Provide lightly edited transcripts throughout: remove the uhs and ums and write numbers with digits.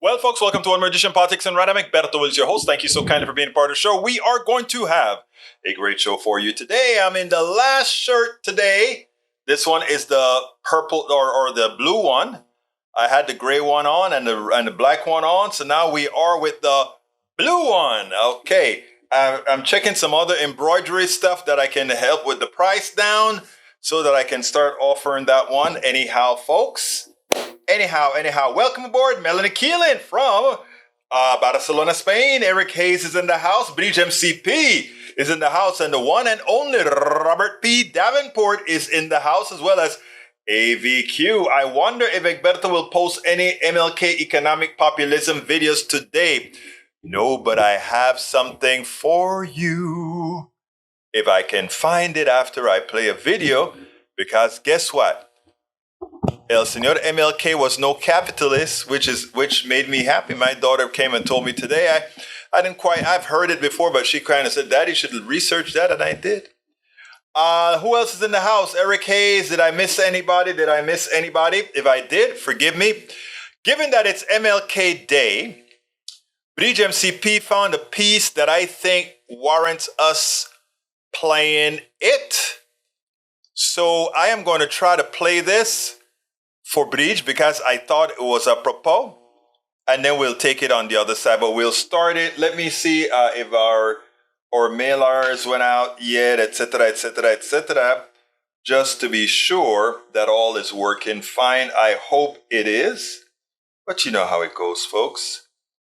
Well, folks, welcome to One Magician Politics and Random. Berto is your host. Thank you so kindly for being a part of the show. We are going to have a great show for you today. I'm in the last shirt today. This one is the purple or the blue one. I had the gray one on and the black one on. So now we are with the blue one. Okay. I'm checking some other embroidery stuff that I can help with the price down so that I can start offering that one. Anyhow, folks. Anyhow, welcome aboard. Melanie Keelan from Barcelona, Spain. Eric Hayes is in the house. Bridge MCP is in the house. And the one and only Robert P. Davenport is in the house, as well as AVQ. I wonder if Egberto will post any MLK economic populism videos today. No, but I have something for you. If I can find it after I play a video, because guess what? El Señor MLK was no capitalist, which made me happy. My daughter came and told me today. I've heard it before, but she kind of said, Daddy, you should research that, and I did. Who else is in the house? Eric Hayes. Did I miss anybody? If I did, forgive me. Given that it's MLK Day, Bridge MCP found a piece that I think warrants us playing it. So I am going to try to play this for Bridge because I thought it was apropos. And then we'll take it on the other side. But we'll start it. Let me see if our mailers went out yet, etc. Just to be sure that all is working fine. I hope it is. But you know how it goes, folks.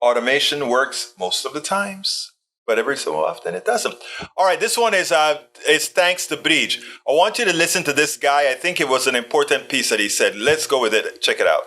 Automation works most of the times. But every so often it doesn't. All right, this one is thanks to Bridge. I want you to listen to this guy. I think it was an important piece that he said. Let's go with it. Check it out.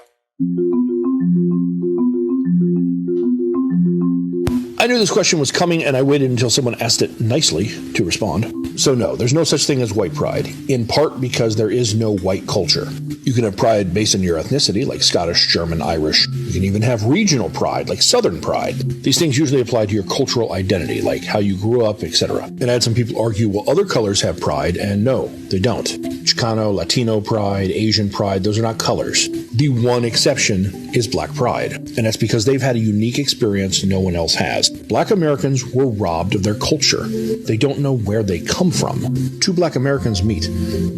I knew this question was coming, and I waited until someone asked it nicely to respond. So no, there's no such thing as white pride, in part because there is no white culture. You can have pride based on your ethnicity, like Scottish, German, Irish. You can even have regional pride, like Southern pride. These things usually apply to your cultural identity, like how you grew up, etc. And I had some people argue, well, other colors have pride, and no, they don't. Chicano, Latino pride, Asian pride, those are not colors. The one exception is Black pride, and that's because they've had a unique experience no one else has. Black Americans were robbed of their culture. They don't know where they come from. Two Black Americans meet.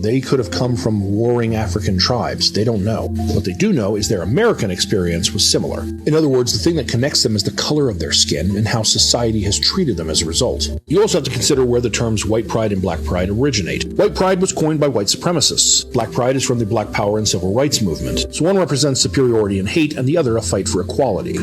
They could have come from warring African tribes. They don't know. What they do know is their American experience was similar. In other words, the thing that connects them is the color of their skin and how society has treated them as a result. You also have to consider where the terms white pride and black pride originate. White pride was coined by white supremacists. Black pride is from the Black Power and Civil Rights movement. So one represents superiority and hate, and the other a fight for equality.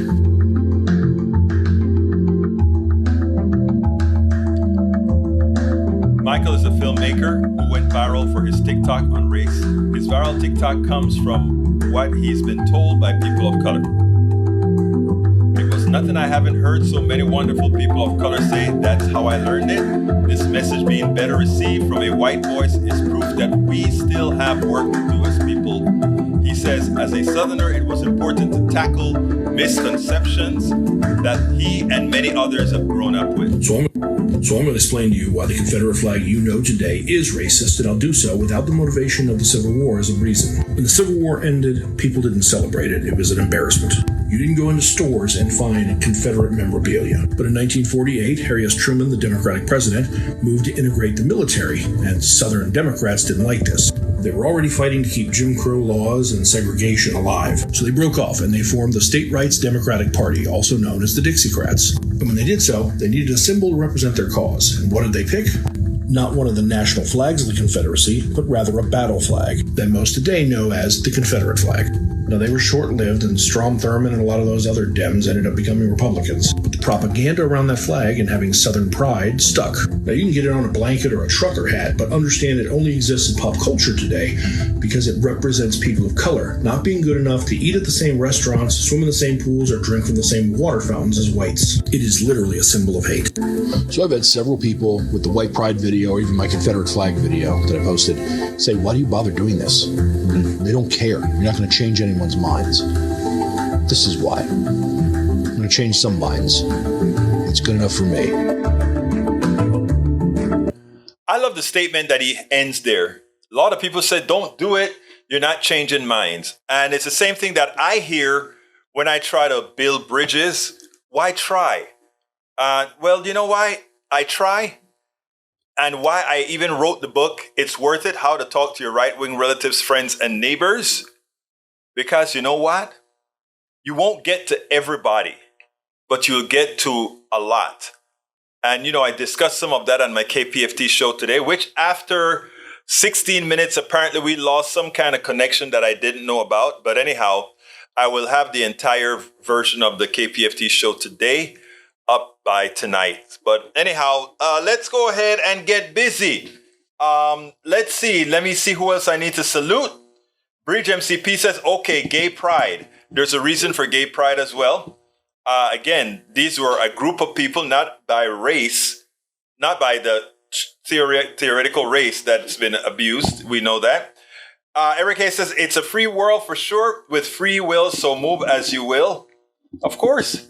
Michael is a filmmaker who went viral for his TikTok on race. His viral TikTok comes from what he's been told by people of color. It was nothing I haven't heard so many wonderful people of color say. That's how I learned it. This message being better received from a white voice is proof that we still have work to do as people. He says, as a Southerner, it was important to tackle misconceptions that he and many others have grown up with. So I'm going to explain to you why the Confederate flag you know today is racist, and I'll do so without the motivation of the Civil War as a reason. When the Civil War ended, people didn't celebrate it. It was an embarrassment. You didn't go into stores and find Confederate memorabilia. But in 1948, Harry S. Truman, the Democratic president, moved to integrate the military, and Southern Democrats didn't like this. They were already fighting to keep Jim Crow laws and segregation alive. So they broke off and they formed the State Rights Democratic Party, also known as the Dixiecrats. And when they did so, they needed a symbol to represent their cause. And what did they pick? Not one of the national flags of the Confederacy, but rather a battle flag that most today know as the Confederate flag. Now, they were short-lived, and Strom Thurmond and a lot of those other Dems ended up becoming Republicans. But the propaganda around that flag and having Southern pride stuck. Now, you can get it on a blanket or a trucker hat, but understand it only exists in pop culture today because it represents people of color not being good enough to eat at the same restaurants, swim in the same pools, or drink from the same water fountains as whites. It is literally a symbol of hate. So I've had several people with the white pride video or even my Confederate flag video that I posted say, why do you bother doing this? They don't care. You're not going to change anyone's minds. This is why. I'm going to change some minds. It's good enough for me. I love the statement that he ends there. A lot of people said, don't do it. You're not changing minds. And it's the same thing that I hear when I try to build bridges. Why try? Well, you know why I try? And why I even wrote the book, It's Worth It, How to Talk to Your Right-Wing Relatives, Friends, and Neighbors. Because you know what? You won't get to everybody, but you'll get to a lot. And, I discussed some of that on my KPFT show today, which after 16 minutes, apparently we lost some kind of connection that I didn't know about. But anyhow, I will have the entire version of the KPFT show today up by tonight. But anyhow, let's go ahead and get busy. Let's see. Let me see who else I need to salute. Bridge MCP says, okay, gay pride. There's a reason for gay pride as well. Again, these were a group of people, not by race, not by the theoretical race that's been abused. We know that. Eric Hayes says, it's a free world for sure, with free will, so move as you will. Of course.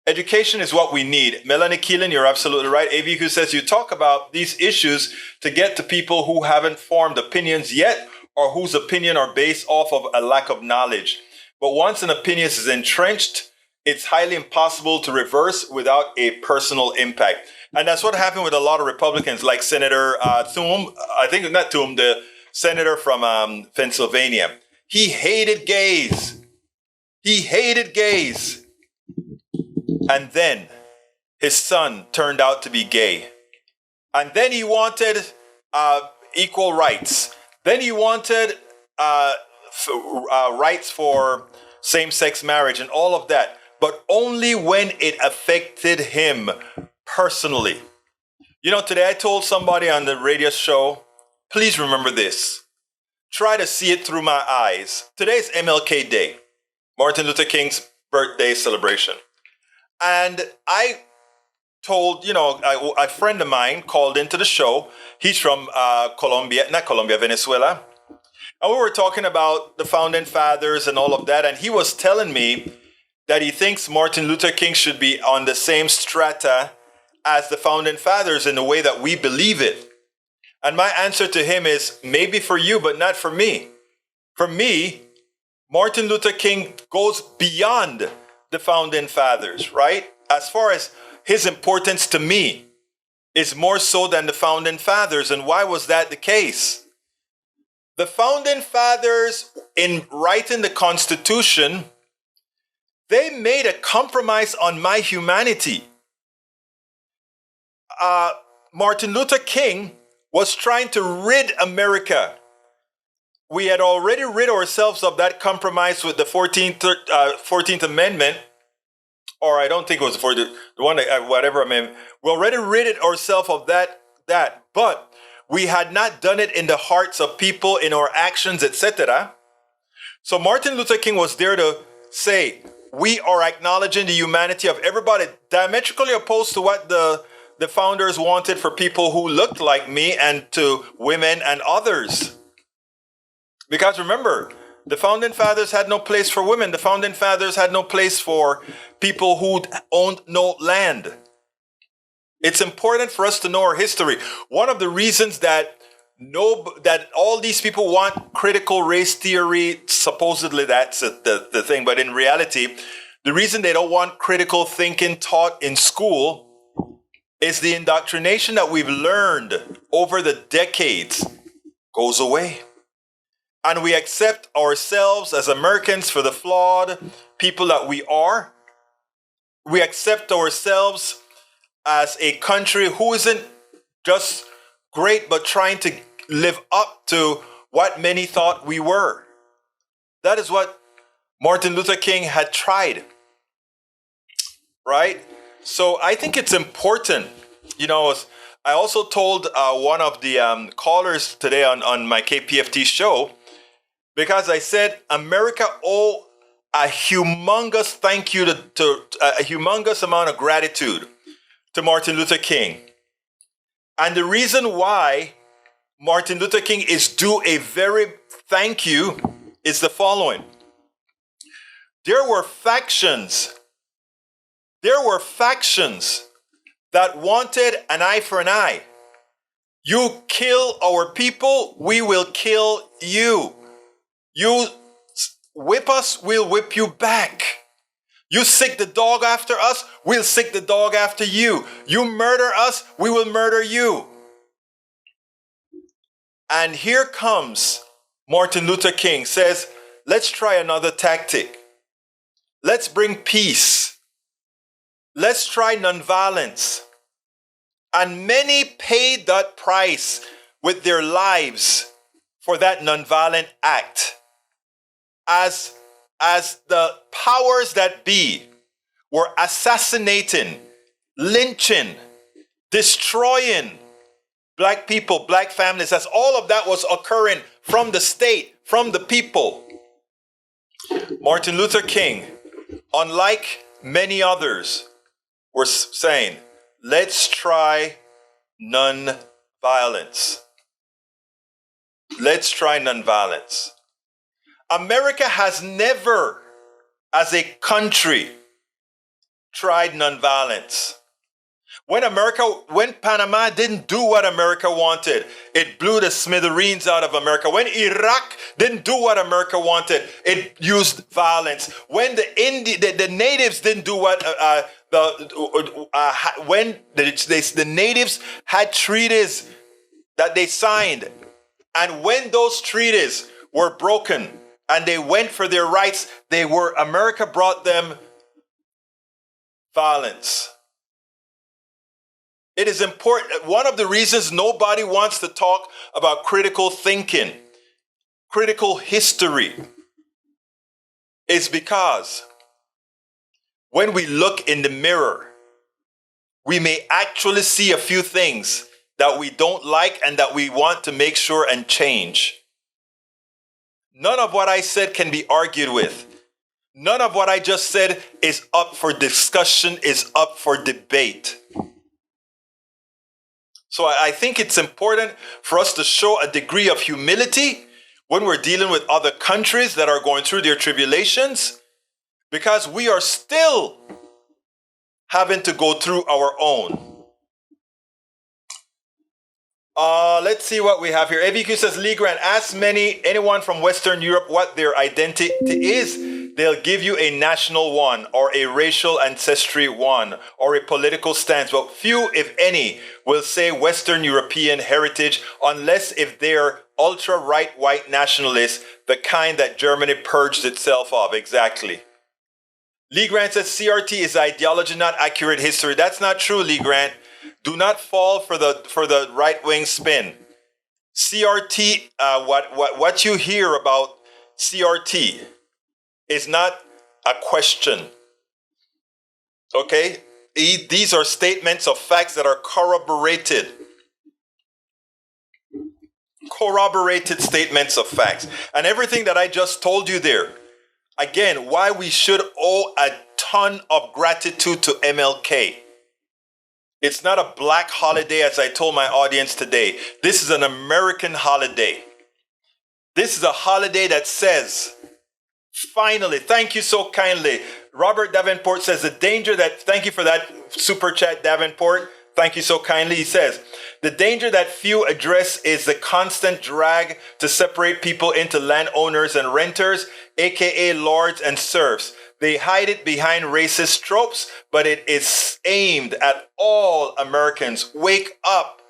Education is what we need. Melanie Keelan, you're absolutely right. AVQ says, you talk about these issues to get to people who haven't formed opinions yet, or whose opinion are based off of a lack of knowledge. But once an opinion is entrenched, it's highly impossible to reverse without a personal impact. And that's what happened with a lot of Republicans, like Senator Thune, I think not Thune, the senator from Pennsylvania. He hated gays. He hated gays. And then his son turned out to be gay. And then he wanted equal rights. Then he wanted rights for same-sex marriage and all of that, but only when it affected him personally. Today I told somebody on the radio show, please remember this. Try to see it through my eyes. Today's MLK Day, Martin Luther King's birthday celebration. And I told, a friend of mine called into the show. He's from Venezuela. And we were talking about the founding fathers and all of that. And he was telling me that he thinks Martin Luther King should be on the same strata as the founding fathers in the way that we believe it. And my answer to him is, maybe for you, but not for me. For me, Martin Luther King goes beyond the founding fathers, right? As far as his importance to me is more so than the founding fathers. And why was that the case? The founding fathers, in writing the Constitution, they made a compromise on my humanity. Martin Luther King was trying to rid America. We had already rid ourselves of that compromise with the 14th Amendment, or I don't think it was the one, whatever, we already rid ourselves of that, but we had not done it in the hearts of people, in our actions, etc. So Martin Luther King was there to say, we are acknowledging the humanity of everybody, diametrically opposed to what the founders wanted for people who looked like me and to women and others. Because remember, the founding fathers had no place for women. The founding fathers had no place for people who owned no land. It's important for us to know our history. One of the reasons that all these people want critical race theory, supposedly that's the thing, but in reality, the reason they don't want critical thinking taught in school is the indoctrination that we've learned over the decades goes away. And we accept ourselves as Americans for the flawed people that we are. We accept ourselves as a country who isn't just great, but trying to live up to what many thought we were. That is what Martin Luther King had tried, right? So I think it's important. I also told one of the callers today on my KPFT show, because I said America owe a humongous thank you to a humongous amount of gratitude to Martin Luther King. And the reason why Martin Luther King is due a very thank you is the following. There were factions that wanted an eye for an eye. You kill our people, we will kill you. You whip us, we'll whip you back. You sick the dog after us, we'll sick the dog after you. You murder us, we will murder you. And here comes Martin Luther King, says, let's try another tactic. Let's bring peace. Let's try nonviolence. And many paid that price with their lives for that nonviolent act. As the powers that be were assassinating, lynching, destroying black people, black families, as all of that was occurring from the state, from the people. Martin Luther King, unlike many others, were saying, let's try non-violence. Let's try non-violence. America has never, as a country, tried non-violence. When Panama didn't do what America wanted, it blew the smithereens out of America. When Iraq didn't do what America wanted, it used violence. When the natives didn't do what when the natives had treaties that they signed, and when those treaties were broken and they went for their rights, America brought them violence. It is important. One of the reasons nobody wants to talk about critical thinking, critical history, is because when we look in the mirror, we may actually see a few things that we don't like and that we want to make sure and change. None of what I said can be argued with. None of what I just said is up for discussion, is up for debate. So I think it's important for us to show a degree of humility when we're dealing with other countries that are going through their tribulations, because we are still having to go through our own. Let's see what we have here. ABQ says, Lee Grant, ask anyone from Western Europe what their identity is. They'll give you a national one, or a racial ancestry one, or a political stance. But few, if any, will say Western European heritage, unless if they're ultra-right white nationalists, the kind that Germany purged itself of. Exactly. Lee Grant says CRT is ideology, not accurate history. That's not true, Lee Grant. Do not fall for the right-wing spin. CRT, what you hear about CRT is not a question. Okay? These are statements of facts that are corroborated. Corroborated statements of facts. And everything that I just told you there, again, why we should owe a ton of gratitude to MLK. It's not a black holiday, as I told my audience today. This is an American holiday. This is a holiday that says, finally, thank you so kindly. Robert Davenport says, thank you for that super chat, Davenport. Thank you so kindly. He says, the danger that few address is the constant drag to separate people into landowners and renters, aka lords and serfs. They hide it behind racist tropes, but it is aimed at all Americans. Wake up.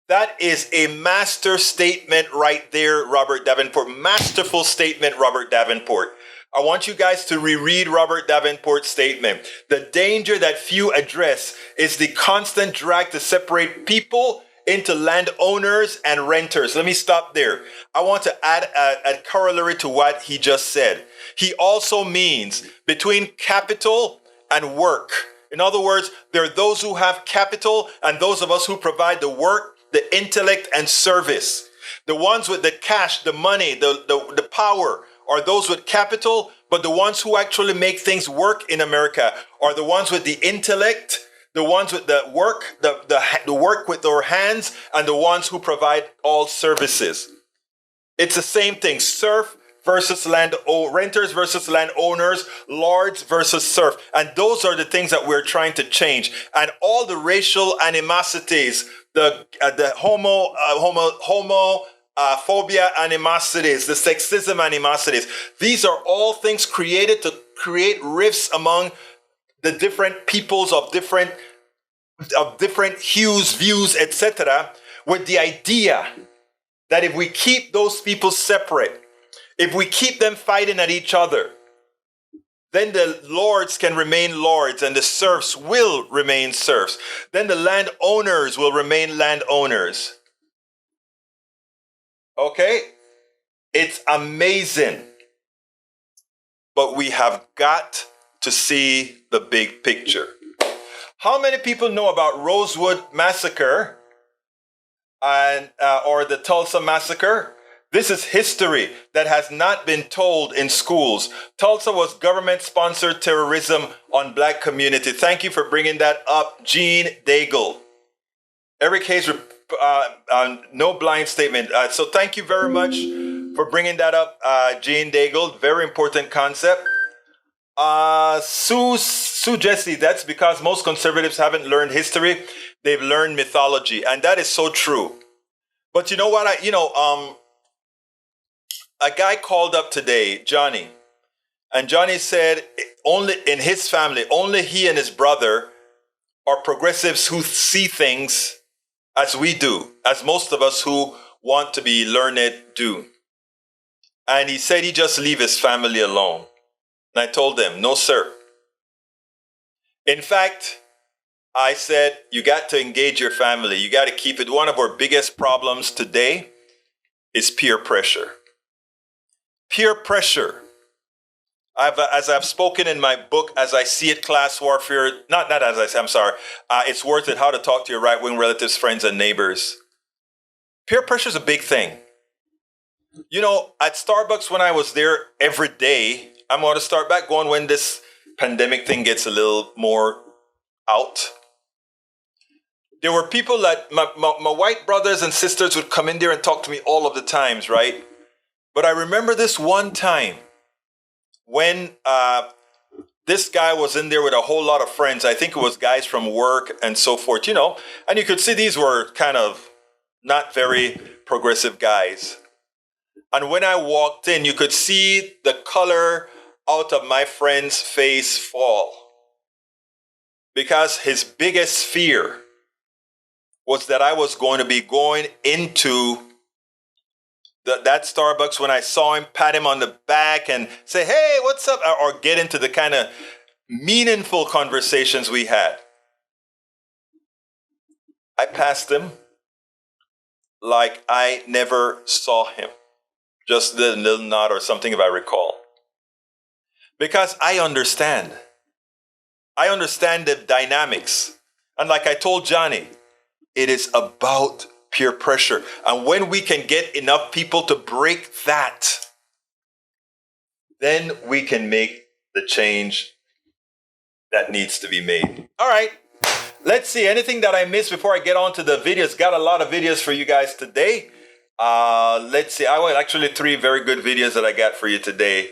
That is a master statement right there, Robert Davenport. Masterful statement, Robert Davenport. I want you guys to reread Robert Davenport's statement. The danger that few address is the constant drag to separate people into landowners and renters. Let me stop there. I want to add a corollary to what he just said. He also means between capital and work. In other words, there are those who have capital and those of us who provide the work, the intellect, and service. The ones with the cash, the money, the power are those with capital, but the ones who actually make things work in America are the ones with the intellect, the ones with the work, the work with their hands, and the ones who provide all services. It's the same thing. Serf versus renters versus landowners, lords versus serf. And those are the things that we're trying to change. And all the racial animosities, the phobia animosities, the sexism animosities. These are all things created to create rifts among the different peoples of different hues, views, etc., with the idea that if we keep those people separate, if we keep them fighting at each other, then the lords can remain lords and the serfs will remain serfs. Then the landowners will remain landowners. Okay? It's amazing. But we have got to see the big picture. How many people know about Rosewood Massacre and or the Tulsa Massacre? This is history that has not been told in schools. Tulsa was government-sponsored terrorism on black community. Thank you for bringing that up, Gene Daigle. Eric Hayes, no blind statement. So thank you very much for bringing that up, Gene Daigle. Very important concept. Sue Jessie, that's because most conservatives haven't learned history. They've learned mythology. And that is so true. But you know what? A guy called up today, Johnny, and Johnny said only in his family, only he and his brother are progressives who see things as we do, as most of us who want to be learned do. And he said he just leave his family alone. And I told him, no, sir. In fact, I said, you got to engage your family. You got to keep it. One of our biggest problems today is peer pressure. Peer pressure. As I've spoken in my book, As I See It, Class Warfare, not as I say, I'm sorry. It's Worth It, How to Talk to Your Right-Wing Relatives, Friends, and Neighbors. Peer pressure is a big thing. You know, at Starbucks when I was there every day, I'm going to start back going when this pandemic thing gets a little more out. There were people that, my white brothers and sisters would come in there and talk to me all of the times, right? But I remember this one time when this guy was in there with a whole lot of friends. I think it was guys from work and so forth, you know. And you could see these were kind of not very progressive guys. And when I walked in, you could see the color out of my friend's face fall. Because his biggest fear was that I was going to be going into that Starbucks when I saw him, pat him on the back and say, hey, what's up? Or get into the kind of meaningful conversations we had. I passed him like I never saw him. Just a little nod or something if I recall. Because I understand. I understand the dynamics. And like I told Johnny, it is about peer pressure. And when we can get enough people to break that, then we can make the change that needs to be made. All right. Let's see. Anything that I missed before I get on to the videos? Got a lot of videos for you guys today. Let's see. Actually 3 very good videos that I got for you today.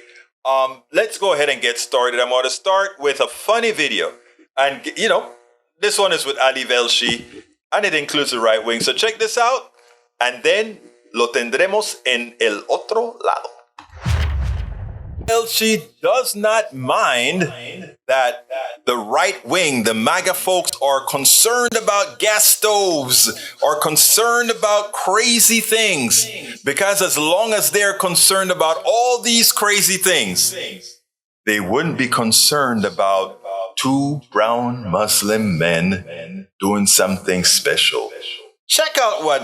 Let's go ahead and get started. I'm going to start with a funny video. And, you know, this one is with Ali Velshi. And it includes the right wing. So check this out. And then lo tendremos en el otro lado. Velshi does not mind that the right wing, the MAGA folks, are concerned about gas stoves, are concerned about crazy things. Because as long as they're concerned about all these crazy things, they wouldn't be concerned about 2 brown Muslim men doing something special. Check out what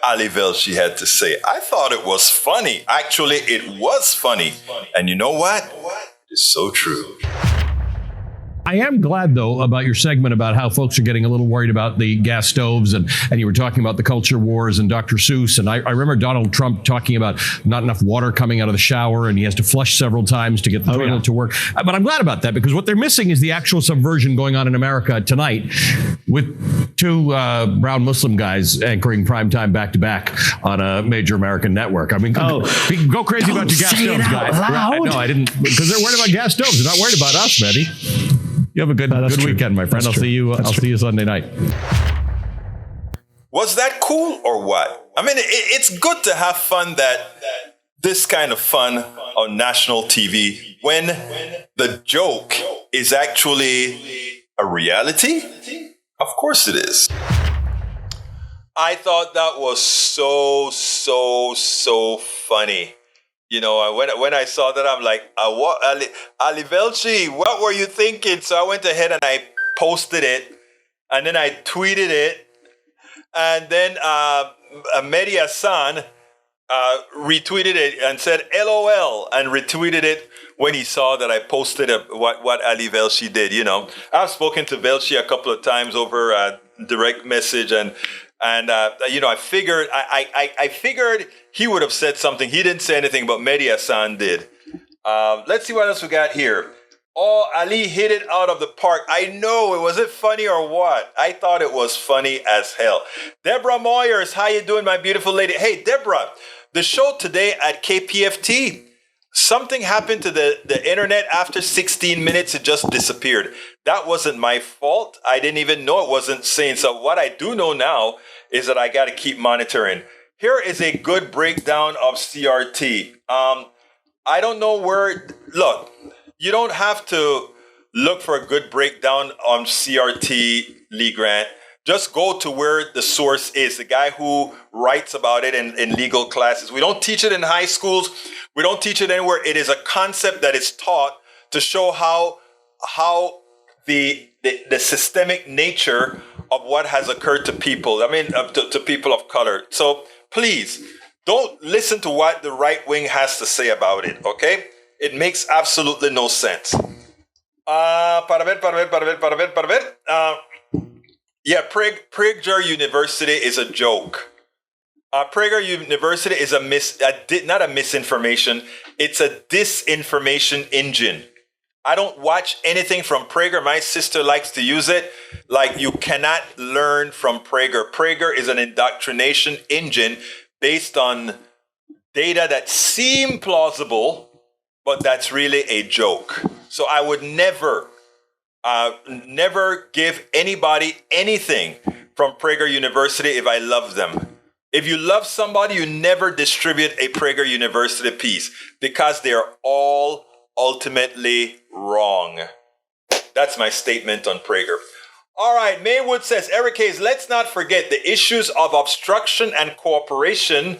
Ali Velshi had to say. I thought it was funny. Actually, it was funny. And you know what? It's so true. I am glad, though, about your segment about how folks are getting a little worried about the gas stoves, and you were talking about the culture wars and Dr. Seuss. And I remember Donald Trump talking about not enough water coming out of the shower, and he has to flush several times to get the toilet to work. But I'm glad about that, because what they're missing is the actual subversion going on in America tonight with 2 brown Muslim guys anchoring primetime back-to-back on a major American network. I mean, go crazy about your gas stoves, guys. No, I didn't, because they're worried about gas stoves. They're not worried about us, Mehdi. You have a good weekend, my friend. I'll see you Sunday night. Was that cool or what? I mean, it's good to have fun, this kind of fun on national TV when the joke is actually a reality. Of course it is. I thought that was so funny. You know, when I saw that, I'm like, what, Ali Velshi, what were you thinking? So I went ahead and I posted it, and then I tweeted it, and then Mehdi Hasan retweeted it and said LOL and retweeted it when he saw that I posted what Ali Velshi did. You know, I've spoken to Velshi a couple of times over direct message, and you know, I figured I figured he would have said something. He didn't say anything, but Mehdi Hasan did. Let's see what else we got here. Oh, Ali hit it out of the park. I know. Was it funny or what? I thought it was funny as hell. Deborah Moyers, how you doing, my beautiful lady? Hey, Deborah, the show today at KPFT, something happened to the internet after 16 minutes. It just disappeared. That wasn't my fault. I didn't even know it wasn't saying. So what I do know now is that I got to keep monitoring. Here is a good breakdown of CRT. I don't know where, look, you don't have to look for a good breakdown on CRT, Lee Grant. Just go to where the source is, the guy who writes about it in legal classes. We don't teach it in high schools. We don't teach it anywhere. It is a concept that is taught to show how the systemic nature of what has occurred to people. I mean, to people of color. So please, don't listen to what the right wing has to say about it, okay? It makes absolutely no sense. Yeah, Prager University is a joke. Prager University is not a misinformation. It's a disinformation engine. I don't watch anything from Prager. My sister likes to use it. Like, you cannot learn from Prager. Prager is an indoctrination engine based on data that seem plausible, but that's really a joke. So I would never give anybody anything from Prager University if I love them. If you love somebody, you never distribute a Prager University piece because they are all ultimately wrong. That's my statement on Prager. All right, Maywood says, Eric Hayes, let's not forget the issues of obstruction and cooperation.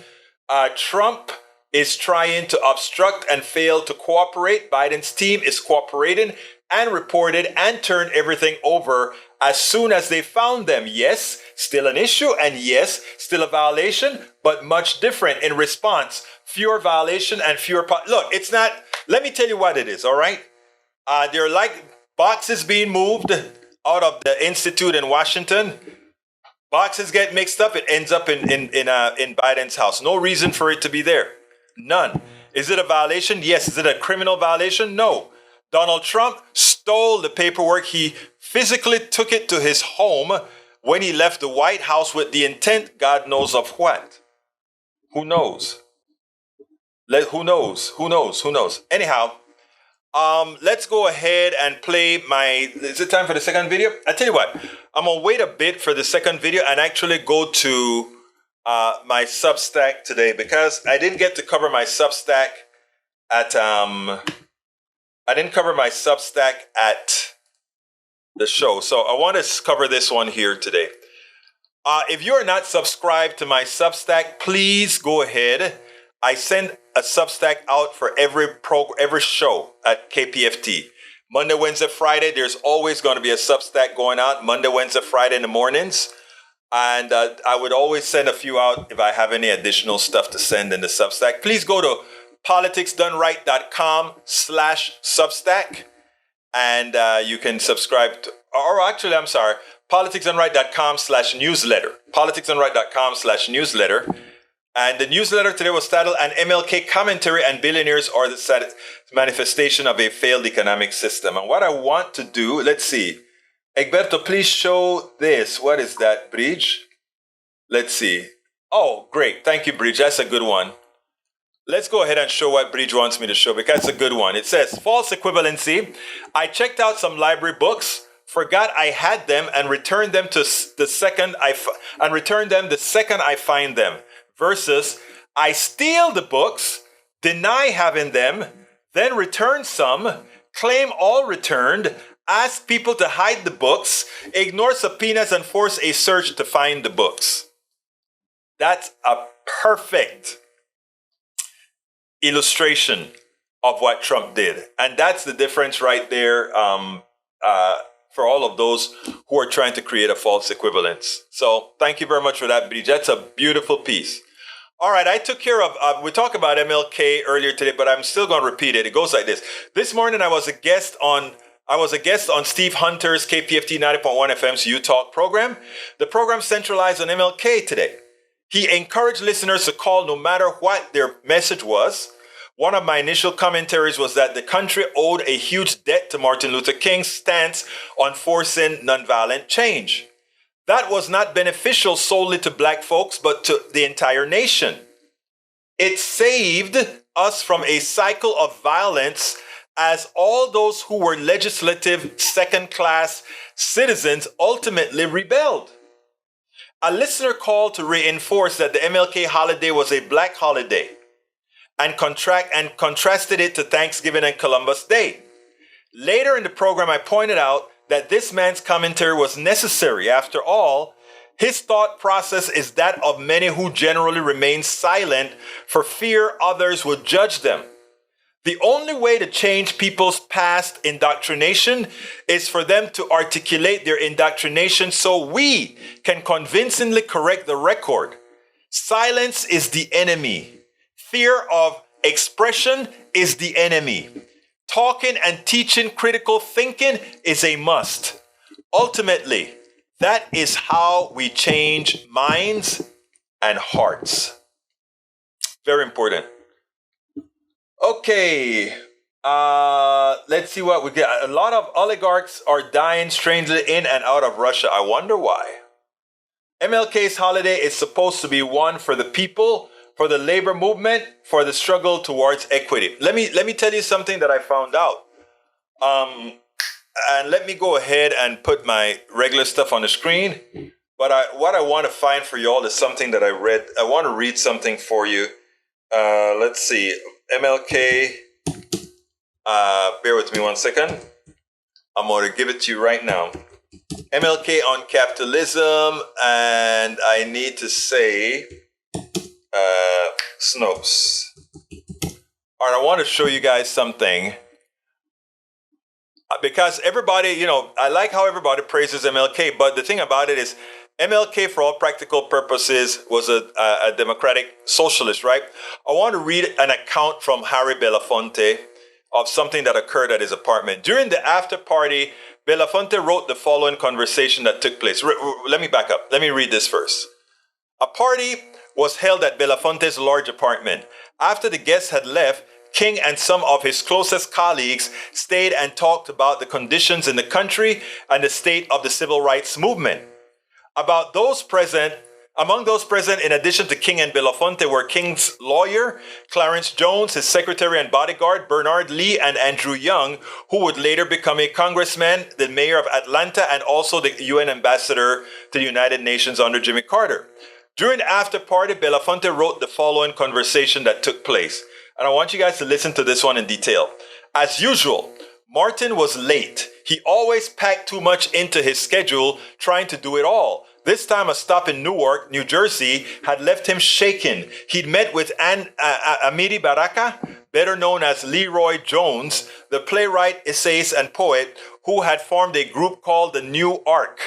Trump is trying to obstruct and fail to cooperate. Biden's team is cooperating and reported and turned everything over as soon as they found them. Yes, still an issue, and yes, still a violation, but much different in response. Fewer violation and fewer... Look, it's not... Let me tell you what it is, all right? They're like boxes being moved out of the Institute in Washington. Boxes get mixed up. It ends up in Biden's house. No reason for it to be there. None. Is it a violation? Yes. Is it a criminal violation? No. Donald Trump stole the paperwork. He physically took it to his home when he left the White House with the intent, God knows of what. Who knows? Who knows? Anyhow, let's go ahead and play is it time for the second video? I tell you what, I'm going to wait a bit for the second video and actually go to my Substack today because I didn't get to cover my Substack at the show. So I want to cover this one here today. If you're not subscribed to my Substack, please go ahead. I send a Substack out for every show at KPFT. Monday, Wednesday, Friday, there's always going to be a Substack going out. Monday, Wednesday, Friday in the mornings. And I would always send a few out if I have any additional stuff to send in the Substack. Please go to politicsdoneright.com/Substack. And you can subscribe politicsdoneright.com/newsletter. politicsdoneright.com/newsletter. And the newsletter today was titled An MLK Commentary and Billionaires Are the Manifestation of a Failed Economic System. And what I want to do, let's see. Egberto, please show this. What is that, Bridge? Let's see. Oh, great. Thank you, Bridge. That's a good one. Let's go ahead and show what Bridge wants me to show because it's a good one. It says, false equivalency. I checked out some library books, forgot I had them, and returned them the second I find them. versus I steal the books, deny having them, then return some, claim all returned, ask people to hide the books, ignore subpoenas, and force a search to find the books. That's a perfect illustration of what Trump did. And that's the difference right there for all of those who are trying to create a false equivalence. So thank you very much for that, Bridget. That's a beautiful piece. All right, I took care of, we talked about MLK earlier today, but I'm still going to repeat it. It goes like this. This morning I was a guest on Steve Hunter's KPFT 90.1 FM's U Talk program. The program centralized on MLK today. He encouraged listeners to call no matter what their message was. One of my initial commentaries was that the country owed a huge debt to Martin Luther King's stance on forcing nonviolent change. That was not beneficial solely to black folks, but to the entire nation. It saved us from a cycle of violence as all those who were legislative second-class citizens ultimately rebelled. A listener called to reinforce that the MLK holiday was a black holiday and contrasted it to Thanksgiving and Columbus Day. Later in the program, I pointed out that this man's commentary was necessary. After all, his thought process is that of many who generally remain silent for fear others would judge them. The only way to change people's past indoctrination is for them to articulate their indoctrination so we can convincingly correct the record. Silence is the enemy. Fear of expression is the enemy. Talking and teaching critical thinking is a must. Ultimately, that is how we change minds and hearts. Very important. Okay, let's see what we get. A lot of oligarchs are dying strangely in and out of Russia. I wonder why. MLK's holiday is supposed to be one for the people, for the labor movement, for the struggle towards equity. Let me tell you something that I found out. And let me go ahead and put my regular stuff on the screen. But what I want to find for y'all is something that I read. I want to read something for you. Let's see. MLK. Bear with me one second. I'm going to give it to you right now. MLK on capitalism. And I need to say Snopes. All right, I want to show you guys something. Because everybody, I like how everybody praises MLK, but the thing about it is MLK, for all practical purposes, was a democratic socialist, right? I want to read an account from Harry Belafonte of something that occurred at his apartment. During the after party, Belafonte wrote the following conversation that took place. Let me back up. Let me read this first. A party was held at Belafonte's large apartment. After the guests had left, King and some of his closest colleagues stayed and talked about the conditions in the country and the state of the civil rights movement. Among those present, in addition to King and Belafonte, were King's lawyer, Clarence Jones, his secretary and bodyguard, Bernard Lee, and Andrew Young, who would later become a congressman, the mayor of Atlanta, and also the UN ambassador to the United Nations under Jimmy Carter. During the after party, Belafonte wrote the following conversation that took place. And I want you guys to listen to this one in detail. As usual, Martin was late. He always packed too much into his schedule, trying to do it all. This time, a stop in Newark, New Jersey, had left him shaken. He'd met with Amiri Baraka, better known as Leroy Jones, the playwright, essayist, and poet, who had formed a group called the New Arc.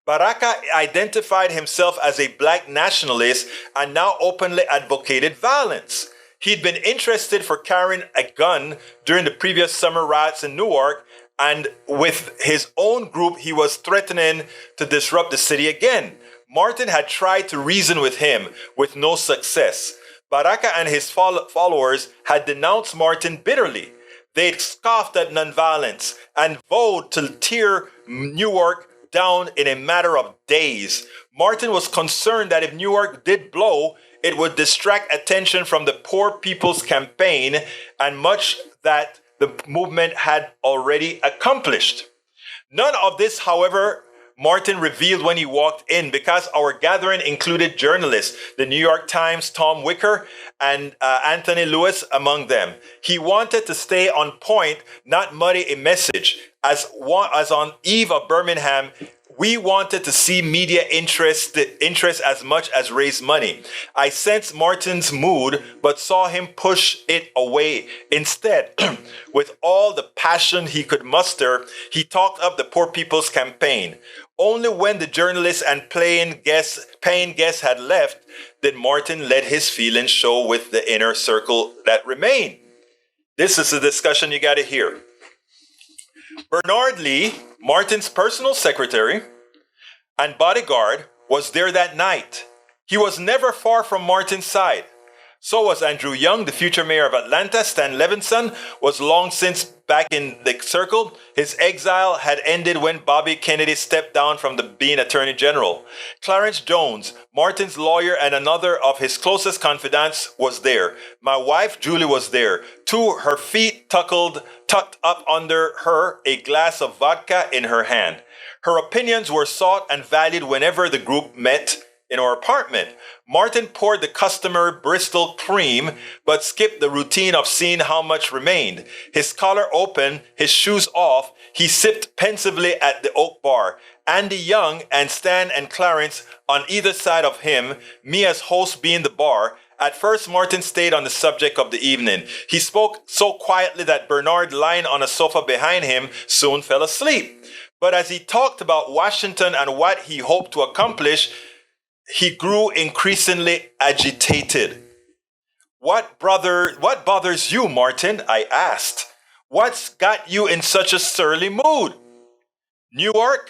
Baraka identified himself as a black nationalist and now openly advocated violence. He'd been interested for carrying a gun during the previous summer riots in Newark, and with his own group, he was threatening to disrupt the city again. Martin had tried to reason with him with no success. Baraka and his followers had denounced Martin bitterly. They'd scoffed at nonviolence and vowed to tear Newark down in a matter of days. Martin was concerned that if Newark did blow, it would distract attention from the Poor People's Campaign and much that the movement had already accomplished. None of this, however, Martin revealed when he walked in, because our gathering included journalists, the New York Times' Tom Wicker and Anthony Lewis among them. He wanted to stay on point, not muddy a message. As on eve of Birmingham, we wanted to see media interest as much as raise money. I sensed Martin's mood, but saw him push it away. Instead, with all the passion he could muster, he talked up the Poor People's Campaign. Only when the journalists and paying guests had left did Martin let his feelings show with the inner circle that remained. This is a discussion you got to hear. Bernard Lee, Martin's personal secretary and bodyguard, was there that night. He was never far from Martin's side. So was Andrew Young, the future mayor of Atlanta. Stan Levinson was long since back in the circle. His exile had ended when Bobby Kennedy stepped down from being Attorney General. Clarence Jones, Martin's lawyer and another of his closest confidants, was there. My wife, Julie, was there. Her feet tucked up under her, a glass of vodka in her hand. Her opinions were sought and valued whenever the group met in our apartment. Martin poured the customary Bristol cream, but skipped the routine of seeing how much remained. His collar open, his shoes off, he sipped pensively at the oak bar. Andy Young and Stan and Clarence on either side of him, me as host being the bar. At first, Martin stayed on the subject of the evening. He spoke so quietly that Bernard, lying on a sofa behind him, soon fell asleep. But as he talked about Washington and what he hoped to accomplish, he grew increasingly agitated. What bothers you, Martin? I asked. What's got you in such a surly mood? Newark,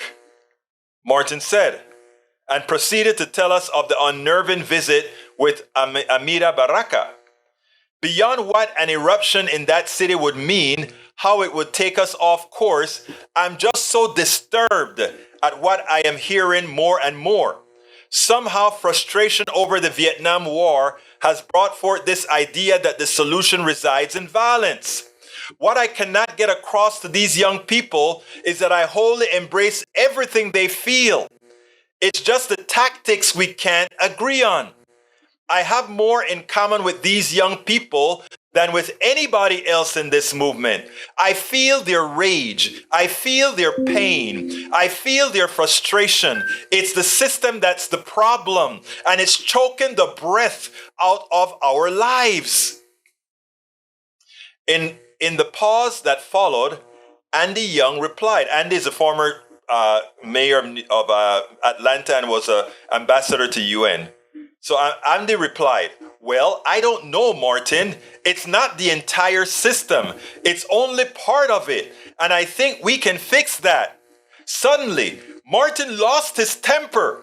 Martin said, and proceeded to tell us of the unnerving visit with Amira Baraka. Beyond what an eruption in that city would mean, how it would take us off course, I'm just so disturbed at what I am hearing more and more. Somehow frustration over the Vietnam War has brought forth this idea that the solution resides in violence. What I cannot get across to these young people is that I wholly embrace everything they feel. It's just the tactics we can't agree on. I have more in common with these young people than with anybody else in this movement. I feel their rage. I feel their pain. I feel their frustration. It's the system that's the problem, and it's choking the breath out of our lives. In the pause that followed, Andy Young replied. Andy is a former mayor of Atlanta and was an ambassador to UN. So Andy replied, well, I don't know, Martin. It's not the entire system. It's only part of it. And I think we can fix that. Suddenly, Martin lost his temper.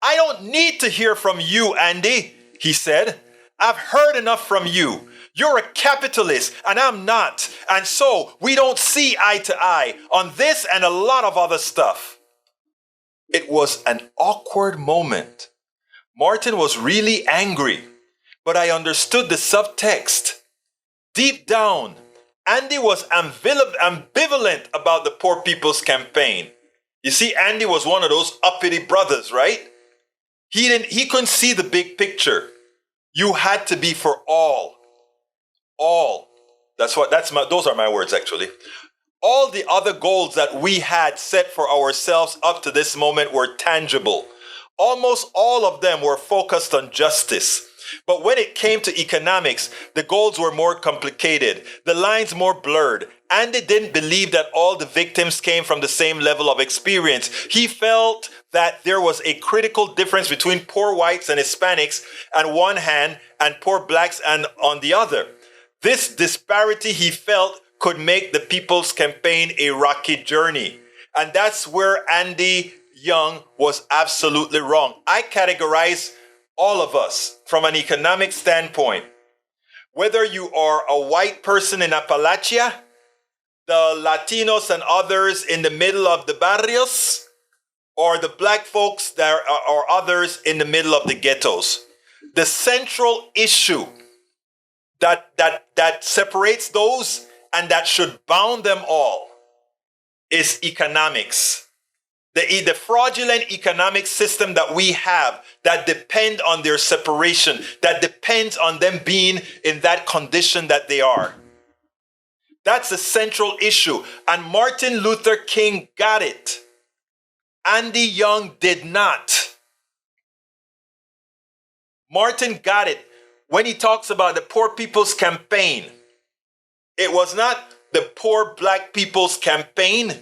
I don't need to hear from you, Andy, he said. I've heard enough from you. You're a capitalist and I'm not. And so we don't see eye to eye on this and a lot of other stuff. It was an awkward moment. Martin was really angry, but I understood the subtext. Deep down, Andy was ambivalent about the Poor People's Campaign. You see, Andy was one of those uppity brothers, right? He couldn't see the big picture. You had to be for all. All. Those are my words, actually. All the other goals that we had set for ourselves up to this moment were tangible. Almost all of them were focused on justice. But when it came to economics, the goals were more complicated, the lines more blurred. Andy didn't believe that all the victims came from the same level of experience. He felt that there was a critical difference between poor whites and Hispanics on one hand and poor blacks on the other. This disparity, he felt, could make the People's Campaign a rocky journey. And that's where Andy Young was absolutely wrong. I categorize all of us from an economic standpoint. Whether you are a white person in Appalachia, the Latinos and others in the middle of the barrios, or the black folks or others in the middle of the ghettos. The central issue that separates those and that should bound them all is economics. the fraudulent economic system that we have that depend on their separation, that depends on them being in that condition that they are. That's the central issue. And Martin Luther King got it. Andy Young did not. Martin got it when he talks about the Poor People's Campaign. It was not the Poor Black People's Campaign.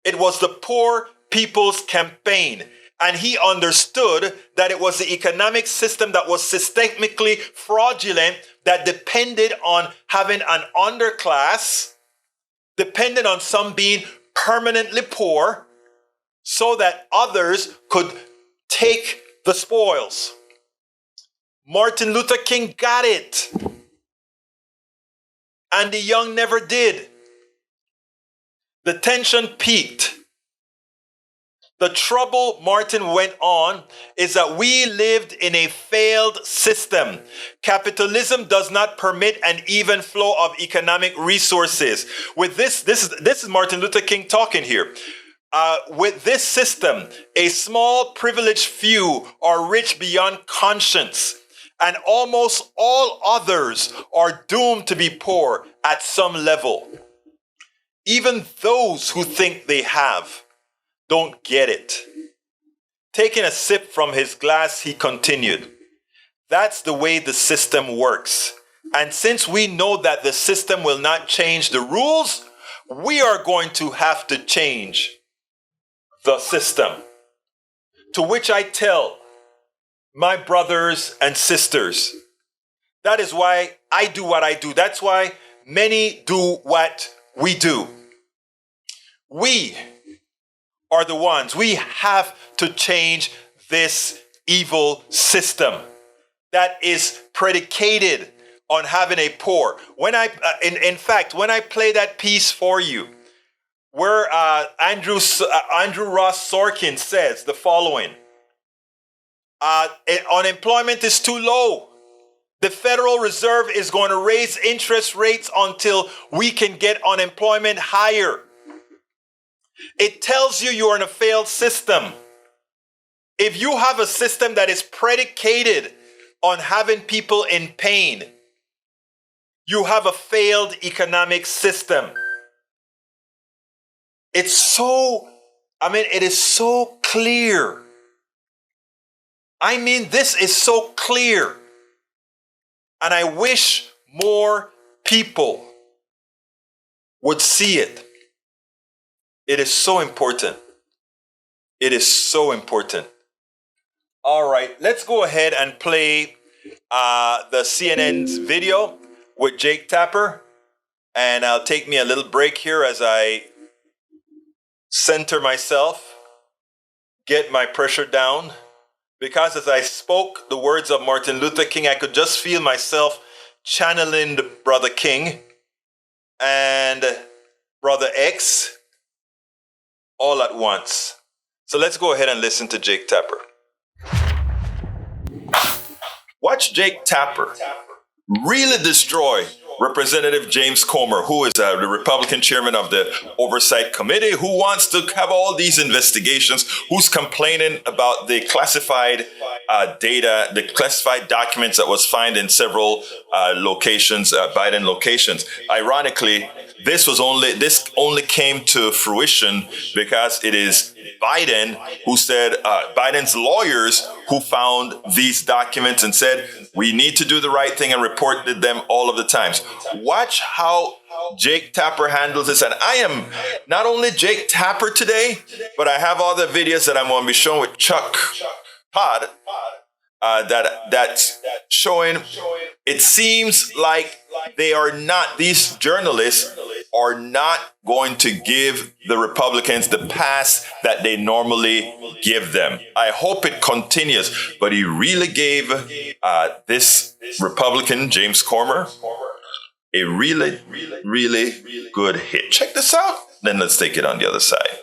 It was the Poor People's Campaign. And he understood that it was the economic system that was systemically fraudulent, that depended on having an underclass, depended on some being permanently poor, so that others could take the spoils. Martin Luther King got it. Andy Young never did. The tension peaked. The trouble Martin went on is that we lived in a failed system. Capitalism does not permit an even flow of economic resources. With this is Martin Luther King talking here. With this system, a small privileged few are rich beyond conscience, and almost all others are doomed to be poor at some level. Even those who think they have don't get it. Taking a sip from his glass, he continued, "That's the way the system works. And since we know that the system will not change the rules, we are going to have to change the system." To which I tell my brothers and sisters, that is why I do what I do. That's why many do what we do. We are the ones. We have to change this evil system that is predicated on having a poor. When in fact, when I play that piece for you, where Andrew Ross Sorkin says the following: unemployment is too low. The Federal Reserve is going to raise interest rates until we can get unemployment higher. It tells you you're in a failed system. If you have a system that is predicated on having people in pain, you have a failed economic system. It is so clear. This is so clear. And I wish more people would see it. It is so important. It is so important. All right, let's go ahead and play the CNN's video with Jake Tapper. And I'll take me a little break here as I center myself, get my pressure down. Because as I spoke the words of Martin Luther King, I could just feel myself channeling Brother King and Brother X all at once. So let's go ahead and listen to Jake Tapper. Watch Jake Tapper really destroy Representative James Comer, who is the Republican chairman of the Oversight Committee, who wants to have all these investigations, who's complaining about the classified data, the classified documents that was found in several locations, Biden locations. Ironically, this only came to fruition because it is Biden who said, Biden's lawyers who found these documents and said, we need to do the right thing and reported them all of the times. Watch how Jake Tapper handles this. And I am not only Jake Tapper today, but I have all the videos that I'm going to be showing with Chuck Todd that's showing. It seems like these journalists are not going to give the Republicans the pass that they normally give them. I hope it continues, but he really gave this Republican, James Comer, a really, really good hit. Check this out. Then let's take it on the other side.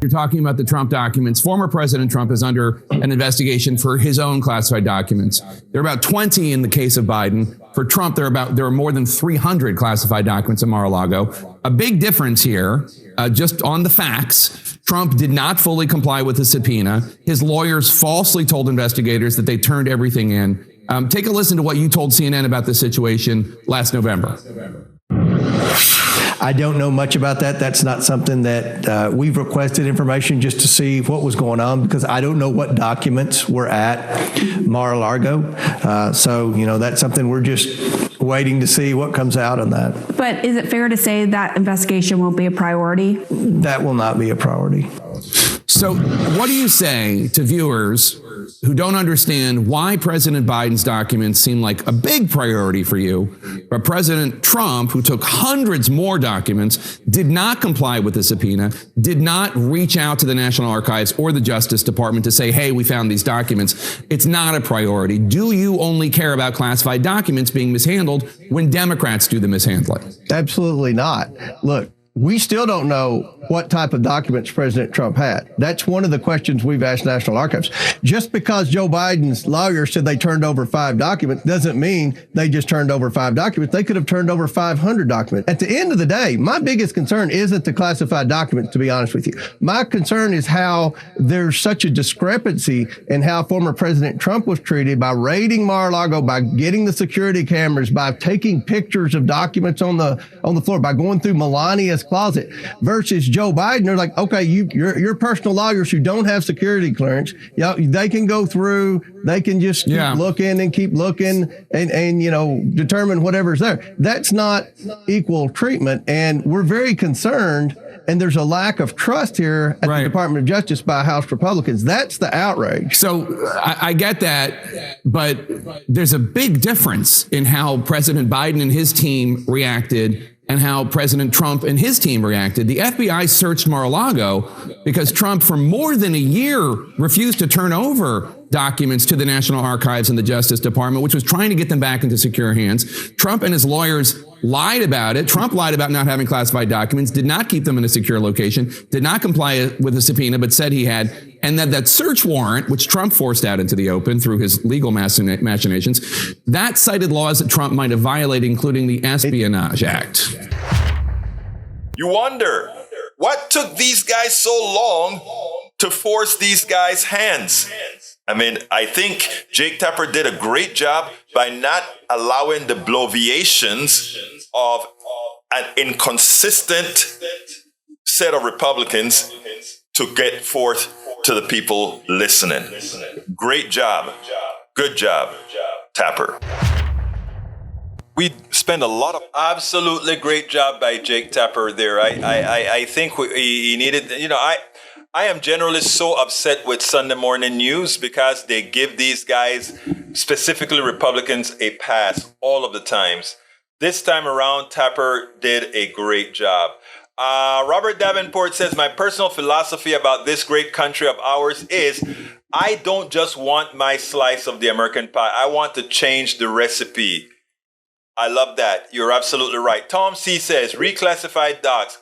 You're talking about the Trump documents. Former President Trump is under an investigation for his own classified documents. There are about 20 in the case of Biden. For Trump, there are more than 300 classified documents in Mar-a-Lago. A big difference here, just on the facts, Trump did not fully comply with the subpoena. His lawyers falsely told investigators that they turned everything in. Take a listen to what you told CNN about this situation last November. I don't know much about that. That's not something that we've requested information just to see what was going on, because I don't know what documents were at Mar-a-Lago. So, that's something we're just waiting to see what comes out on that. But is it fair to say that investigation won't be a priority? That will not be a priority. So what do you say to viewers who don't understand why President Biden's documents seem like a big priority for you, but President Trump, who took hundreds more documents, did not comply with the subpoena, did not reach out to the National Archives or the Justice Department to say, hey, we found these documents? It's not a priority. Do you only care about classified documents being mishandled when Democrats do the mishandling? Absolutely not. Look, we still don't know what type of documents President Trump had. That's one of the questions we've asked National Archives. Just because Joe Biden's lawyers said they turned over 5 documents doesn't mean they just turned over 5 documents. They could have turned over 500 documents. At the end of the day, my biggest concern isn't the classified documents, to be honest with you. My concern is how there's such a discrepancy in how former President Trump was treated by raiding Mar-a-Lago, by getting the security cameras, by taking pictures of documents on the floor, by going through Melania's closet, versus Joe Biden. They're like, okay, your personal lawyers who don't have security clearance, they can go through, they can just keep looking and keep looking and determine whatever's there. That's not equal treatment. And we're very concerned. And there's a lack of trust here at the Department of Justice by House Republicans. That's the outrage. So I get that, but there's a big difference in how President Biden and his team reacted and how President Trump and his team reacted. The FBI searched Mar-a-Lago because Trump, for more than a year, refused to turn over documents to the National Archives and the Justice Department, which was trying to get them back into secure hands. Trump and his lawyers lied about it. Trump lied about not having classified documents, did not keep them in a secure location, did not comply with the subpoena, but said he had. And that search warrant, which Trump forced out into the open through his legal machinations, that cited laws that Trump might have violated, including the Espionage Act. You wonder, what took these guys so long to force these guys' hands? I mean, I think Jake Tapper did a great job by not allowing the bloviations of an inconsistent set of Republicans to get forth to the people listening. Great job. Good job, Tapper. We spend a lot of absolutely great job by Jake Tapper there. I think he needed, I am generally so upset with Sunday morning news because they give these guys, specifically Republicans, a pass all of the times. This time around, Tapper did a great job. Robert Davenport says, my personal philosophy about this great country of ours is I don't just want my slice of the American pie. I want to change the recipe. I love that. You're absolutely right. Tom C. says, reclassified docs.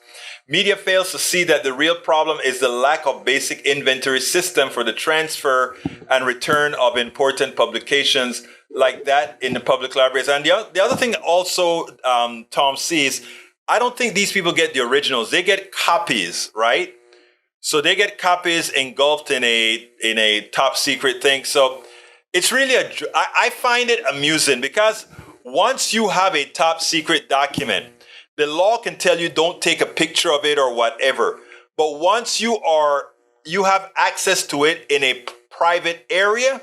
Media fails to see that the real problem is the lack of basic inventory system for the transfer and return of important publications like that in the public libraries. And the other thing also, Tom sees, I don't think these people get the originals. They get copies, right? So they get copies engulfed in a top secret thing. So it's really I find it amusing because once you have a top secret document, the law can tell you don't take a picture of it or whatever. But once you have access to it in a private area,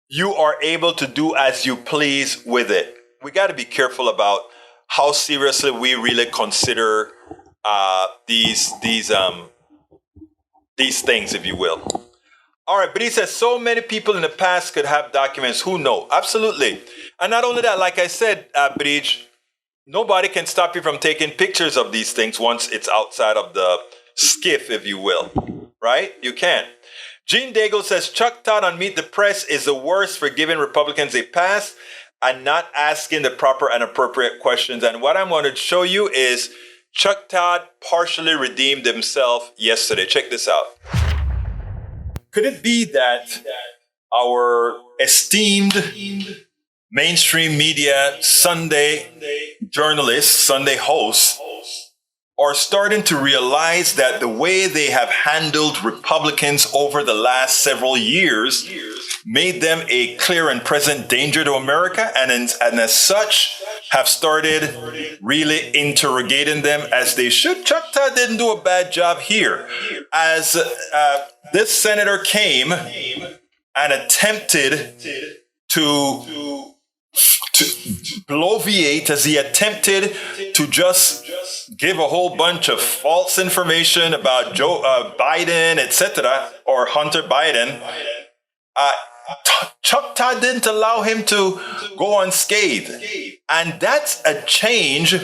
you are able to do as you please with it. We got to be careful about how seriously we really consider these things, if you will. All right, but he says so many people in the past could have documents. Who know? Absolutely. And not only that, like I said, Bridge, nobody can stop you from taking pictures of these things once it's outside of the skiff, if you will. Right? You can. Gene Daigle says Chuck Todd on Meet the Press is the worst for giving Republicans a pass and not asking the proper and appropriate questions. And what I'm going to show you is Chuck Todd partially redeemed himself yesterday. Check this out. Could it be that our esteemed mainstream media Sunday journalists, Sunday hosts, are starting to realize that the way they have handled Republicans over the last several years made them a clear and present danger to America, and as such have started really interrogating them as they should. Chuck Todd didn't do a bad job here. As this senator came and attempted to bloviate, as he attempted to just give a whole bunch of false information about Joe Biden, etc., or Hunter Biden. Chuck Todd didn't allow him to go unscathed. And that's a change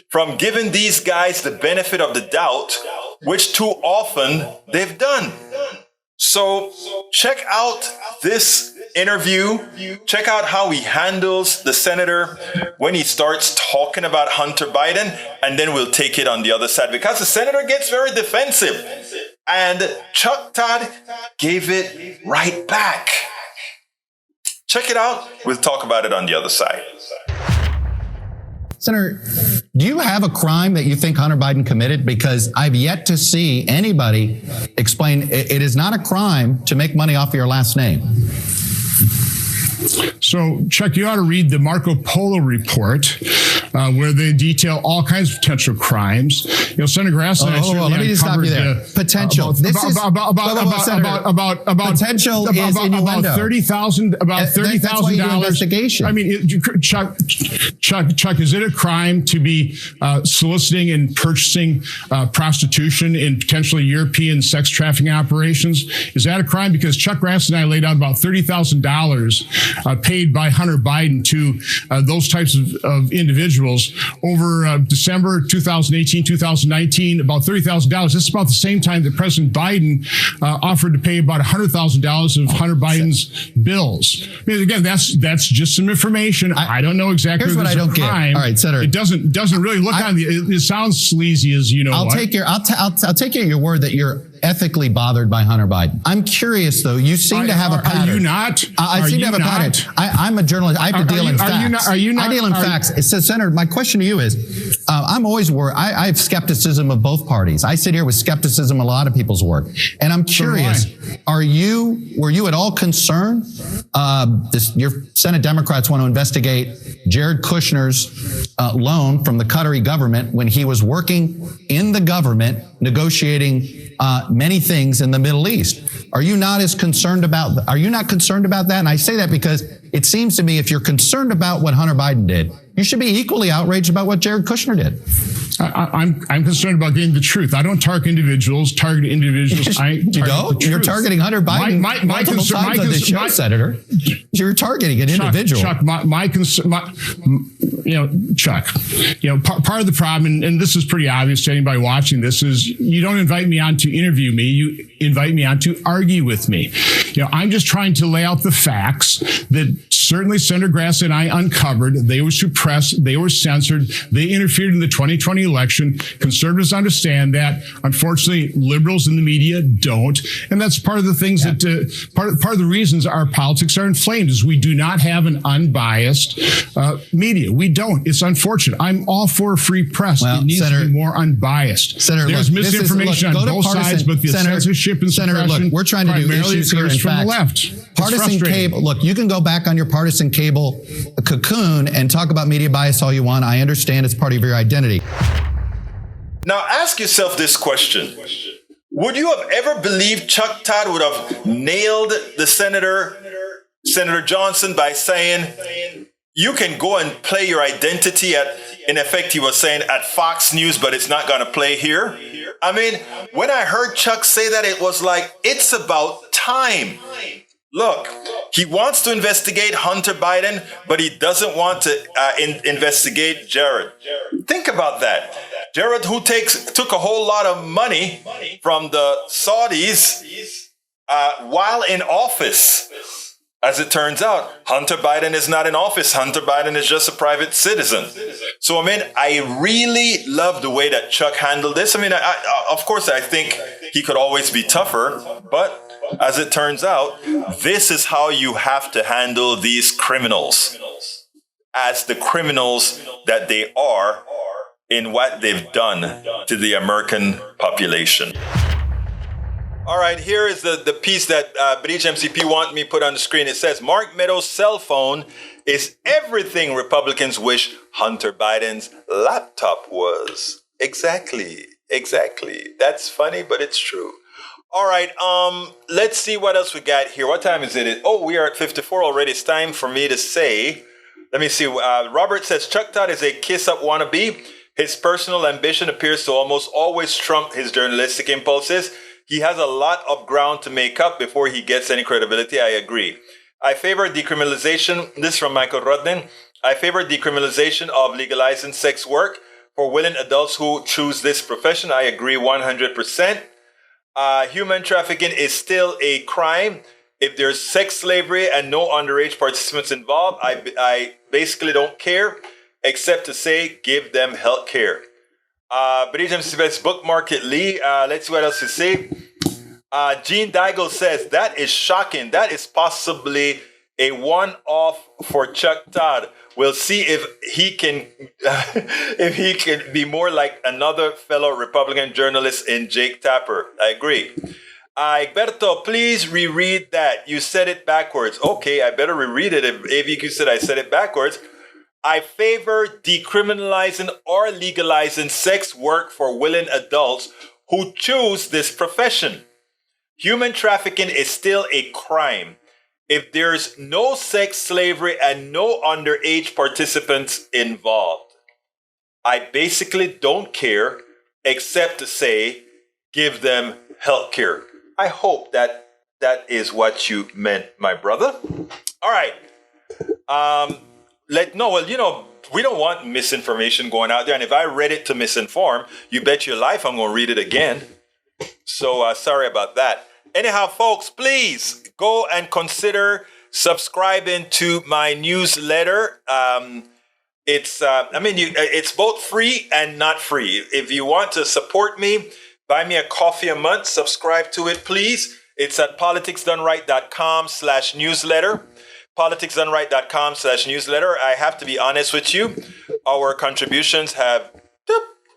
from giving these guys the benefit of the doubt, which too often they've done. So check out this interview. Check out how he handles the senator when he starts talking about Hunter Biden, and then we'll take it on the other side, because the senator gets very defensive and Chuck Todd gave it right back. Check it out. We'll talk about it on the other side. Senator, do you have a crime that you think Hunter Biden committed? Because I've yet to see anybody explain it is not a crime to make money off your last name. So, Chuck, you ought to read the Marco Polo report, where they detail all kinds of potential crimes. You know, Senator Grass and I certainly let me just stop you there. Potential. About potential is innuendo. About $30,000 investigation. I mean, Chuck, is it a crime to be soliciting and purchasing prostitution in potentially European sex trafficking operations? Is that a crime? Because Chuck Grass and I laid out about $30,000 paid by Hunter Biden to those types of individuals over December 2018, 2019, about $30,000. This is about the same time that President Biden offered to pay about $100,000 of Hunter Biden's bills. I mean, again, that's just some information. I don't know exactly. Here's what I don't get. All right, Senator. It doesn't really look on the. It sounds sleazy, as you know. I'll take you at your word that you're ethically bothered by Hunter Biden. I'm curious, though. You seem to have a pattern. Are you not? I seem to have a pattern. I'm a journalist. I have to deal in facts. I deal in facts. It says, Senator, my question to you is, I'm always worried. I have skepticism of both parties. I sit here with skepticism of a lot of people's work. And I'm curious, were you at all concerned? Your Senate Democrats want to investigate Jared Kushner's loan from the Qatari government when he was working in the government negotiating many things in the Middle East. Are you not concerned about that? And I say that because it seems to me if you're concerned about what Hunter Biden did, you should be equally outraged about what Jared Kushner did. I'm concerned about getting the truth. I don't target individuals. You're targeting Hunter Biden multiple times on the show, Senator. You're targeting an individual. Chuck, Chuck, part of the problem, and this is pretty obvious to anybody watching this, is you don't invite me on to interview me. You invite me on to argue with me. I'm just trying to lay out the facts that certainly Senator Grass and I uncovered. They were suppressed. They were censored. They interfered in the 2020 election. Conservatives understand that. Unfortunately, liberals in the media don't. And that's part of the things that part of the reasons our politics are inflamed is we do not have an unbiased media. We don't. It's unfortunate. I'm all for a free press. It needs to be more unbiased. Senator, there's misinformation on both sides, but the censorship and suppression we're trying to do issues here in from the left. Partisan cable. Look, you can go back on your partisan cable cocoon and talk about media bias all you want. I understand it's part of your identity. Now ask yourself this question. Would you have ever believed Chuck Todd would have nailed the Senator Johnson by saying, you can go and play your identity at, in effect, he was saying, at Fox News, but it's not going to play here? I mean, when I heard Chuck say that, it was like, it's about time. Look, he wants to investigate Hunter Biden, but he doesn't want to investigate Jared. Think about that. Jared, who took a whole lot of money from the Saudis while in office. As it turns out, Hunter Biden is not in office. Hunter Biden is just a private citizen. So, I really love the way that Chuck handled this. Of course, I think he could always be tougher, but as it turns out, this is how you have to handle these criminals as the criminals that they are in what they've done to the American population. All right, here is the piece that Bridge MCP want me put on the screen. It says, Mark Meadows' cell phone is everything Republicans wish Hunter Biden's laptop was. Exactly. That's funny, but it's true. All right, let's see what else we got here. What time is it? Oh, we are at 54 already. It's time for me to say, let me see. Robert says, Chuck Todd is a kiss-up wannabe. His personal ambition appears to almost always trump his journalistic impulses. He has a lot of ground to make up before he gets any credibility. I agree. I favor decriminalization. This is from Michael Rudnin. I favor decriminalization of legalizing sex work for willing adults who choose this profession. I agree 100%. Human trafficking is still a crime. If there's sex slavery and no underage participants involved, I basically don't care, except to say give them health care. Bridge bookmark it, Lee. Let's see what else you say. Gene Daigle says, that is shocking. That is possibly a one-off for Chuck Todd. We'll see if he can be more like another fellow Republican journalist in Jake Tapper. I agree. Egberto, please reread that. You said it backwards. Okay, I better reread it if AVQ said I said it backwards. I favor decriminalizing or legalizing sex work for willing adults who choose this profession. Human trafficking is still a crime. If there's no sex slavery and no underage participants involved, I basically don't care except to say, give them health care. I hope that is what you meant, my brother. All right. We don't want misinformation going out there. And if I read it to misinform, you bet your life I'm going to read it again. So sorry about that. Anyhow, folks, please go and consider subscribing to my newsletter. It's both free and not free. If you want to support me, buy me a coffee a month, subscribe to it, please. It's at politicsdoneright.com/newsletter. politicsdoneright.com/newsletter. I have to be honest with you. Our contributions have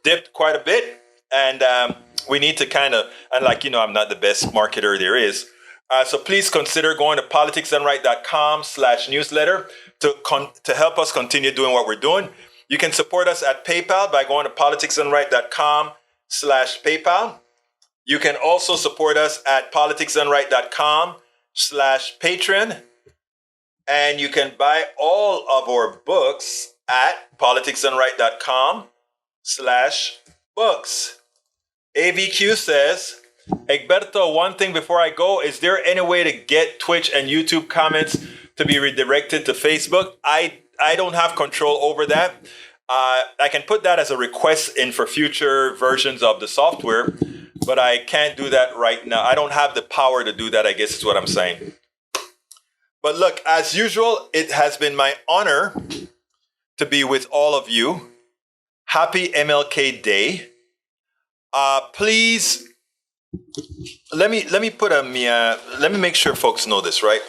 dipped quite a bit. And we need to I'm not the best marketer there is. So please consider going to politicsdoneright.com/newsletter to help us continue doing what we're doing. You can support us at PayPal by going to politicsdoneright.com/PayPal. You can also support us at politicsdoneright.com/Patreon. And you can buy all of our books at politicsdoneright.com/books. AVQ says, Egberto, one thing before I go, is there any way to get Twitch and YouTube comments to be redirected to Facebook? I don't have control over that. I can put that as a request in for future versions of the software, but I can't do that right now. I don't have the power to do that, I guess is what I'm saying. But look, as usual, it has been my honor to be with all of you. Happy MLK Day. Please, let me make sure folks know this, right?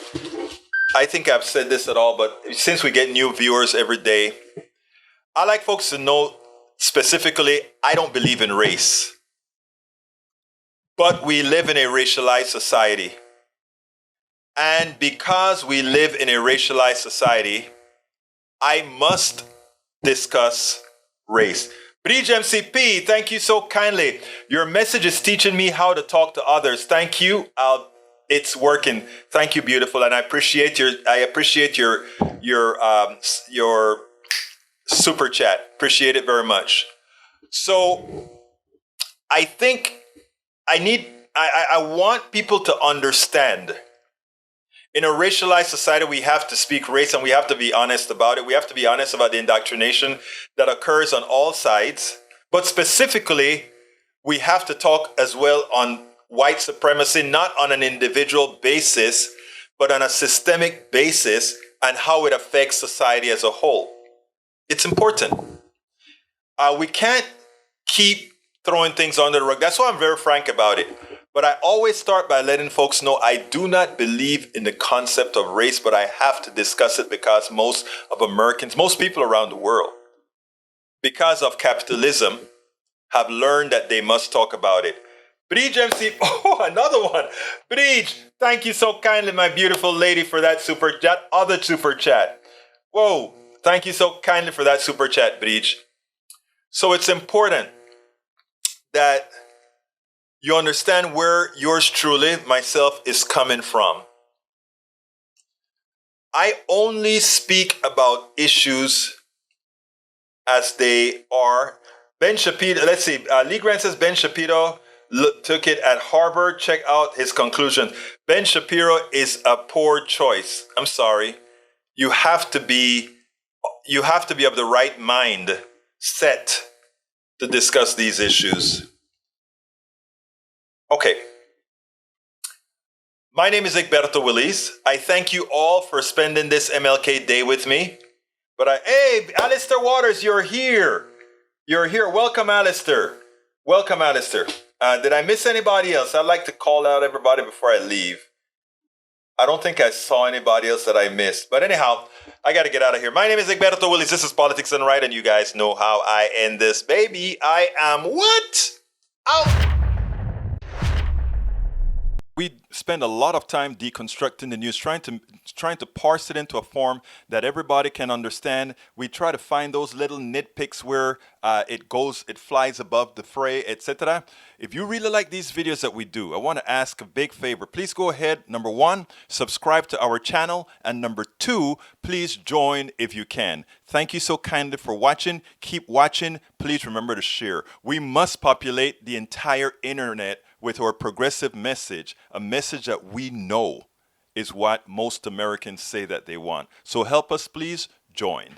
I think I've said this at all, but since we get new viewers every day, I like folks to know specifically, I don't believe in race. But we live in a racialized society. And because we live in a racialized society, I must discuss race. Bridge MCP, thank you so kindly. Your message is teaching me how to talk to others. Thank you. It's working. Thank you, beautiful, and I appreciate your super chat. Appreciate it very much. So, I think I want people to understand. In a racialized society, we have to speak race and we have to be honest about it. We have to be honest about the indoctrination that occurs on all sides. But specifically, we have to talk as well on white supremacy, not on an individual basis, but on a systemic basis and how it affects society as a whole. It's important. We can't keep throwing things under the rug. That's why I'm very frank about it. But I always start by letting folks know I do not believe in the concept of race, but I have to discuss it because most people around the world because of capitalism, have learned that they must talk about it. Breach MC, oh, another one. Breach, thank you so kindly, my beautiful lady, for that super chat. Other super chat. Whoa, thank you so kindly for that super chat, Breach. So it's important that you understand where yours truly, myself, is coming from. I only speak about issues as they are. Ben Shapiro, let's see, Lee Grant says Ben Shapiro took it at Harvard. Check out his conclusion. Ben Shapiro is a poor choice. I'm sorry. You have to be of the right mind set to discuss these issues. Okay. My name is Egberto Willis. I thank you all for spending this MLK Day with me. But hey, Alistair Waters, you're here. You're here. Welcome, Alistair. Welcome, Alistair. Did I miss anybody else? I'd like to call out everybody before I leave. I don't think I saw anybody else that I missed. But anyhow, I got to get out of here. My name is Egberto Willis. This is Politics and Right, and you guys know how I end this, baby. I am what? Out. We spend a lot of time deconstructing the news, trying to parse it into a form that everybody can understand. We try to find those little nitpicks where it flies above the fray, etc. If you really like these videos that we do, I want to ask a big favor. Please go ahead. Number 1, subscribe to our channel. And number 2, please join if you can. Thank you so kindly for watching. Keep watching. Please remember to share. We must populate the entire internet with our progressive message, a message that we know is what most Americans say that they want. So help us, please join.